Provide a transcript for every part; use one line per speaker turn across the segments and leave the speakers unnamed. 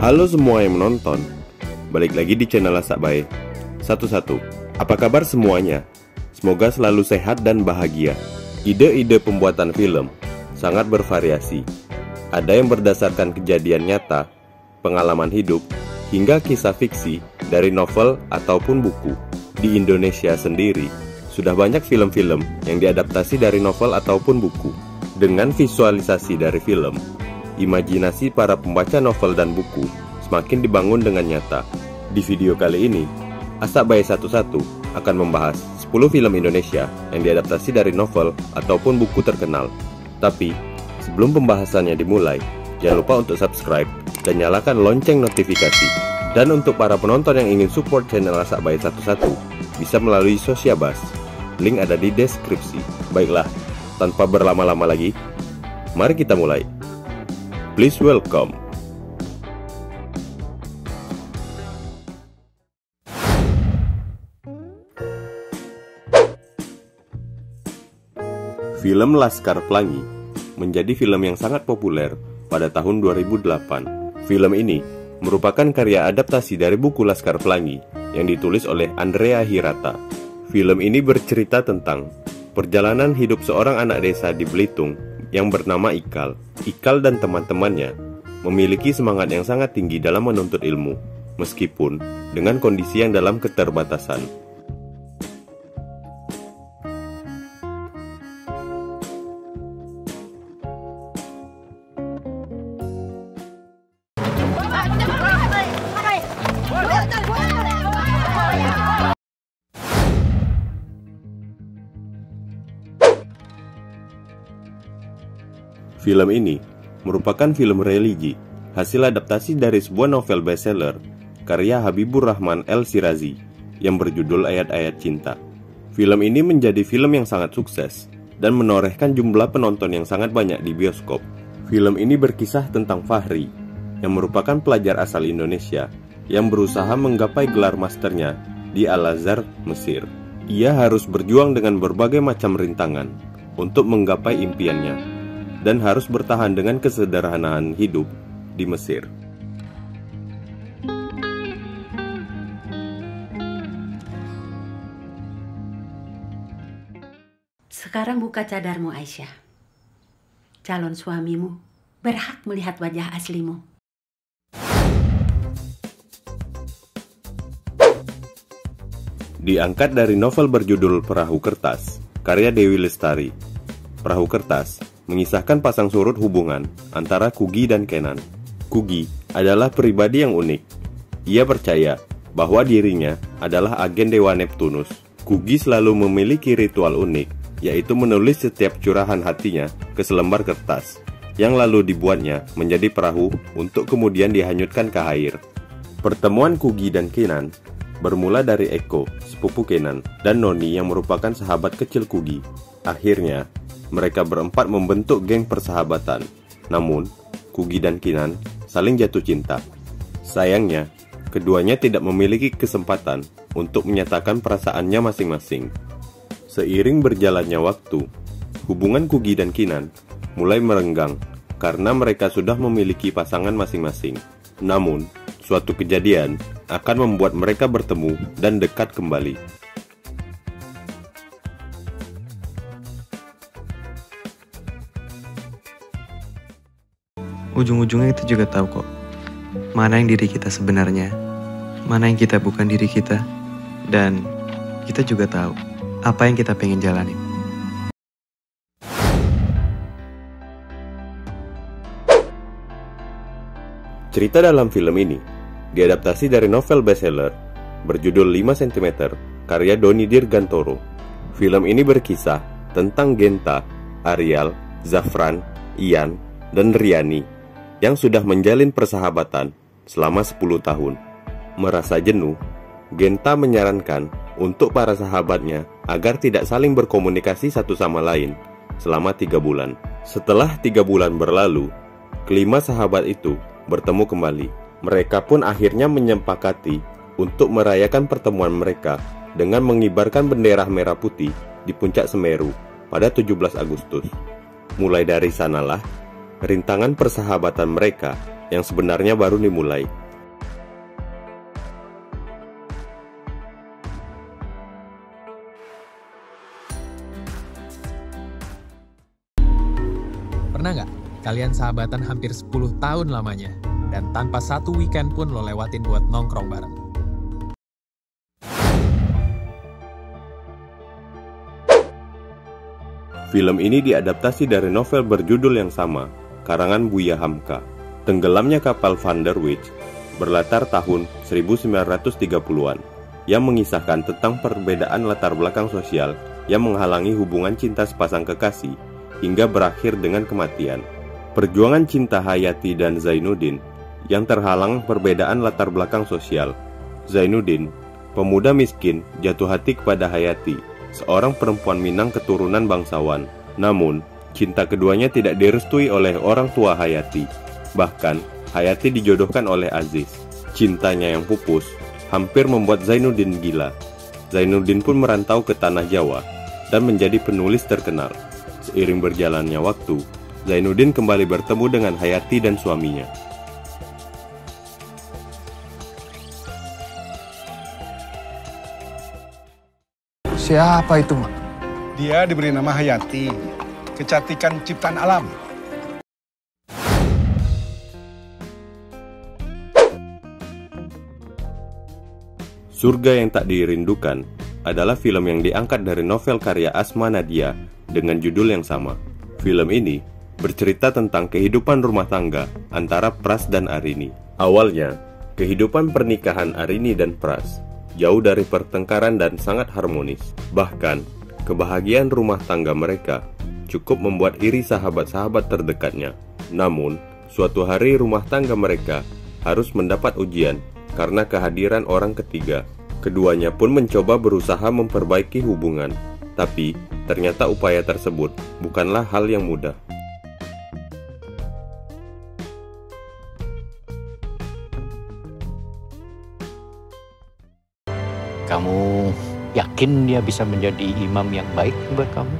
Halo semua yang menonton, balik lagi di channel Lasak Bae. Satu-satu, apa kabar semuanya? Semoga selalu sehat dan bahagia. Ide-ide pembuatan film sangat bervariasi. Ada yang berdasarkan kejadian nyata, pengalaman hidup, hingga kisah fiksi dari novel ataupun buku. Di Indonesia sendiri, sudah banyak film-film yang diadaptasi dari novel ataupun buku. Dengan visualisasi dari film, imajinasi para pembaca novel dan buku semakin dibangun dengan nyata. Di video kali ini, Lasak Bae Satu-Satu akan membahas 10 film Indonesia yang diadaptasi dari novel ataupun buku terkenal. Tapi, sebelum pembahasannya dimulai, jangan lupa untuk subscribe dan nyalakan lonceng notifikasi. Dan untuk para penonton yang ingin support channel Lasak Bae Satu-Satu, bisa melalui Sosiabas. Link ada di deskripsi. Baiklah, tanpa berlama-lama lagi, mari kita mulai. Please welcome. Film Laskar Pelangi menjadi film yang sangat populer pada tahun 2008. Film ini merupakan karya adaptasi dari buku Laskar Pelangi yang ditulis oleh Andrea Hirata. Film ini bercerita tentang perjalanan hidup seorang anak desa di Belitung yang bernama Ikal. Ikal dan teman-temannya memiliki semangat yang sangat tinggi dalam menuntut ilmu, meskipun dengan kondisi yang dalam keterbatasan. Film ini merupakan film religi, hasil adaptasi dari sebuah novel bestseller karya Habibur Rahman El-Shirazi yang berjudul Ayat-Ayat Cinta. Film ini menjadi film yang sangat sukses dan menorehkan jumlah penonton yang sangat banyak di bioskop. Film ini berkisah tentang Fahri, yang merupakan pelajar asal Indonesia yang berusaha menggapai gelar masternya di Al-Azhar, Mesir. Ia harus berjuang dengan berbagai macam rintangan untuk menggapai impiannya, dan harus bertahan dengan kesederhanaan hidup di Mesir.
Sekarang buka cadarmu, Aisyah. Calon suamimu berhak melihat wajah aslimu.
Diangkat dari novel berjudul Perahu Kertas, karya Dewi Lestari. Perahu Kertas mengisahkan pasang surut hubungan antara Kugy dan Kenan. Kugy adalah pribadi yang unik. Ia percaya bahwa dirinya adalah agen Dewa Neptunus. Kugy selalu memiliki ritual unik, yaitu menulis setiap curahan hatinya ke selembar kertas, yang lalu dibuatnya menjadi perahu untuk kemudian dihanyutkan ke air. Pertemuan Kugy dan Kenan bermula dari Eko, sepupu Kenan, dan Noni yang merupakan sahabat kecil Kugy. Akhirnya, mereka berempat membentuk geng persahabatan. Namun, Kugy dan Kenan saling jatuh cinta. Sayangnya, keduanya tidak memiliki kesempatan untuk menyatakan perasaannya masing-masing. Seiring berjalannya waktu, hubungan Kugy dan Kenan mulai merenggang karena mereka sudah memiliki pasangan masing-masing. Namun, suatu kejadian akan membuat mereka bertemu dan dekat kembali.
Ujung-ujungnya kita juga tahu kok, mana yang diri kita sebenarnya, mana yang kita bukan diri kita, dan kita juga tahu apa yang kita pengen jalanin.
Cerita dalam film ini diadaptasi dari novel bestseller berjudul 5 cm karya Doni Dirgantoro. Film ini berkisah tentang Genta, Arial, Zafran, Ian, dan Riani yang sudah menjalin persahabatan selama 10 tahun. Merasa jenuh, Genta menyarankan untuk para sahabatnya agar tidak saling berkomunikasi satu sama lain selama 3 bulan. Setelah 3 bulan berlalu, kelima sahabat itu bertemu kembali. Mereka pun akhirnya menyepakati untuk merayakan pertemuan mereka dengan mengibarkan bendera merah putih di puncak Semeru pada 17 Agustus. Mulai dari sanalah rintangan persahabatan mereka yang sebenarnya baru dimulai.
Pernah nggak kalian sahabatan hampir 10 tahun lamanya, dan tanpa satu weekend pun lo lewatin buat nongkrong bareng?
Film ini diadaptasi dari novel berjudul yang sama, karangan Buya Hamka. Tenggelamnya kapal Van der Wijk berlatar tahun 1930-an, yang mengisahkan tentang perbedaan latar belakang sosial yang menghalangi hubungan cinta sepasang kekasih hingga berakhir dengan kematian. Perjuangan cinta Hayati dan Zainuddin yang terhalang perbedaan latar belakang sosial. Zainuddin, pemuda miskin, jatuh hati kepada Hayati, seorang perempuan Minang keturunan bangsawan. Namun, cinta keduanya tidak direstui oleh orang tua Hayati. Bahkan, Hayati dijodohkan oleh Aziz. Cintanya yang pupus hampir membuat Zainuddin gila. Zainuddin pun merantau ke tanah Jawa dan menjadi penulis terkenal. Seiring berjalannya waktu, Zainuddin kembali bertemu dengan Hayati dan suaminya.
Siapa itu, Mak?
Dia diberi nama Hayati, kecantikan ciptaan alam.
Surga yang Tak Dirindukan adalah film yang diangkat dari novel karya Asma Nadia dengan judul yang sama. Film ini bercerita tentang kehidupan rumah tangga antara Pras dan Arini. Awalnya, kehidupan pernikahan Arini dan Pras jauh dari pertengkaran dan sangat harmonis. Bahkan, kebahagiaan rumah tangga mereka cukup membuat iri sahabat-sahabat terdekatnya. Namun, suatu hari rumah tangga mereka harus mendapat ujian karena kehadiran orang ketiga. Keduanya pun mencoba berusaha memperbaiki hubungan, tapi ternyata upaya tersebut bukanlah hal yang mudah.
Kamu yakin dia bisa menjadi imam yang baik buat kamu?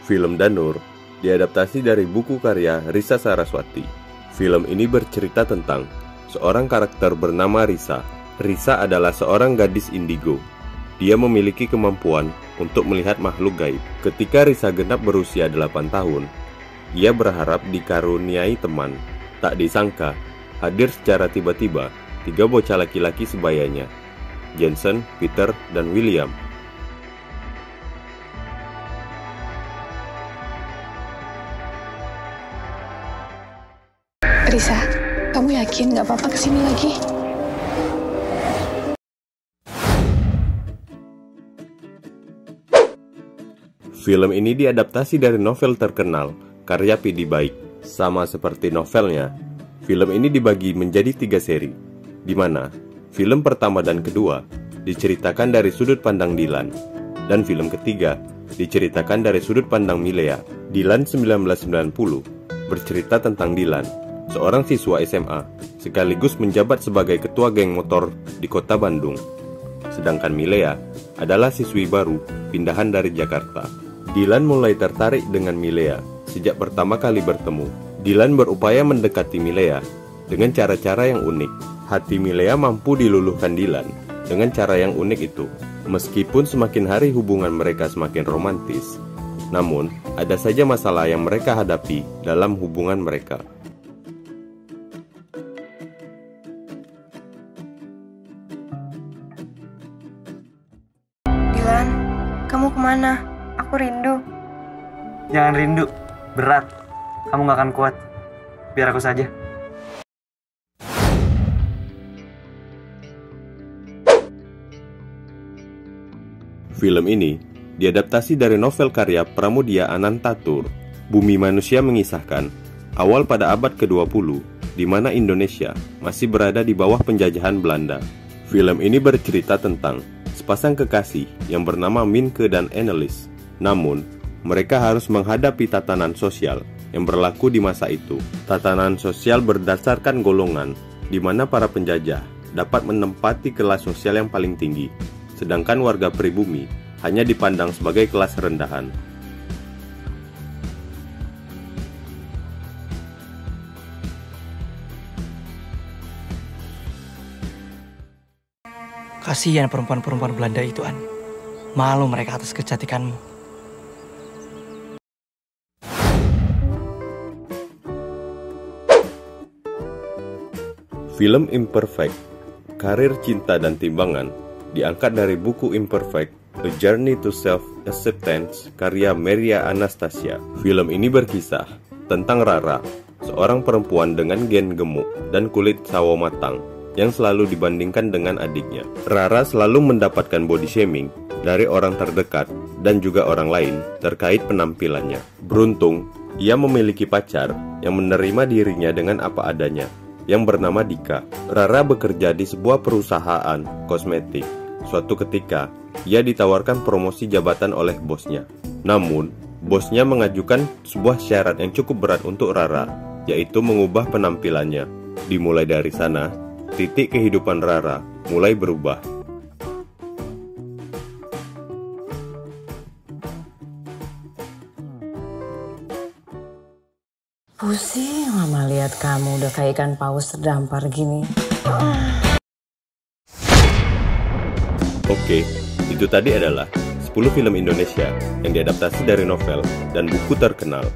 Film Danur diadaptasi dari buku karya Risa Saraswati. Film ini bercerita tentang seorang karakter bernama Risa. Risa adalah seorang gadis indigo. Dia memiliki kemampuan untuk melihat makhluk gaib. Ketika Risa genap berusia 8 tahun, ia berharap dikaruniai teman. Tak disangka, hadir secara tiba-tiba 3 bocah laki-laki sebayanya, Jensen, Peter, dan William.
Risa, kamu yakin gak apa-apa kesini lagi?
Film ini diadaptasi dari novel terkenal karya Pidi Baik. Sama seperti novelnya, film ini dibagi menjadi 3 seri, di mana film pertama dan kedua diceritakan dari sudut pandang Dilan, dan film ketiga diceritakan dari sudut pandang Milea. Dilan 1990 bercerita tentang Dilan, seorang siswa SMA, sekaligus menjabat sebagai ketua geng motor di kota Bandung. Sedangkan Milea adalah siswi baru pindahan dari Jakarta. Dilan mulai tertarik dengan Milea sejak pertama kali bertemu. Dilan berupaya mendekati Milea dengan cara-cara yang unik. Hati Milea mampu diluluhkan Dilan dengan cara yang unik itu. Meskipun semakin hari hubungan mereka semakin romantis, namun ada saja masalah yang mereka hadapi dalam hubungan mereka.
Dilan, kamu kemana? Aku rindu.
Jangan rindu, berat. Kamu gak akan kuat. Biar aku saja.
Film ini diadaptasi dari novel karya Pramudia Anantatur. Bumi Manusia mengisahkan awal pada abad ke-20, di mana Indonesia masih berada di bawah penjajahan Belanda. Film ini bercerita tentang sepasang kekasih yang bernama Minke dan Annelies. Namun, mereka harus menghadapi tatanan sosial yang berlaku di masa itu. Tatanan sosial berdasarkan golongan, di mana para penjajah dapat menempati kelas sosial yang paling tinggi, sedangkan warga pribumi hanya dipandang sebagai kelas rendahan.
Kasihan perempuan-perempuan Belanda itu, An. Malu mereka atas kecantikanmu.
Film Imperfect, Karir Cinta dan Timbangan, diangkat dari buku Imperfect, A Journey to Self-Acceptance, karya Maria Anastasia. Film ini berkisah tentang Rara, seorang perempuan dengan gen gemuk dan kulit sawo matang, yang selalu dibandingkan dengan adiknya. Rara selalu mendapatkan body shaming dari orang terdekat dan juga orang lain terkait penampilannya. Beruntung, ia memiliki pacar yang menerima dirinya dengan apa adanya, yang bernama Dika. Rara bekerja di sebuah perusahaan kosmetik. Suatu ketika, ia ditawarkan promosi jabatan oleh bosnya. Namun, bosnya mengajukan sebuah syarat yang cukup berat untuk Rara, yaitu mengubah penampilannya. Dimulai dari sana, titik kehidupan Rara mulai berubah.
Pusing mama lihat kamu udah kayak ikan paus terdampar gini.
Oke, itu tadi adalah 10 film Indonesia yang diadaptasi dari novel dan buku terkenal.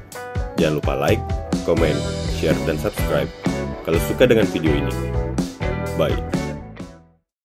Jangan lupa like, komen, share, dan subscribe kalau suka dengan video ini. Bye.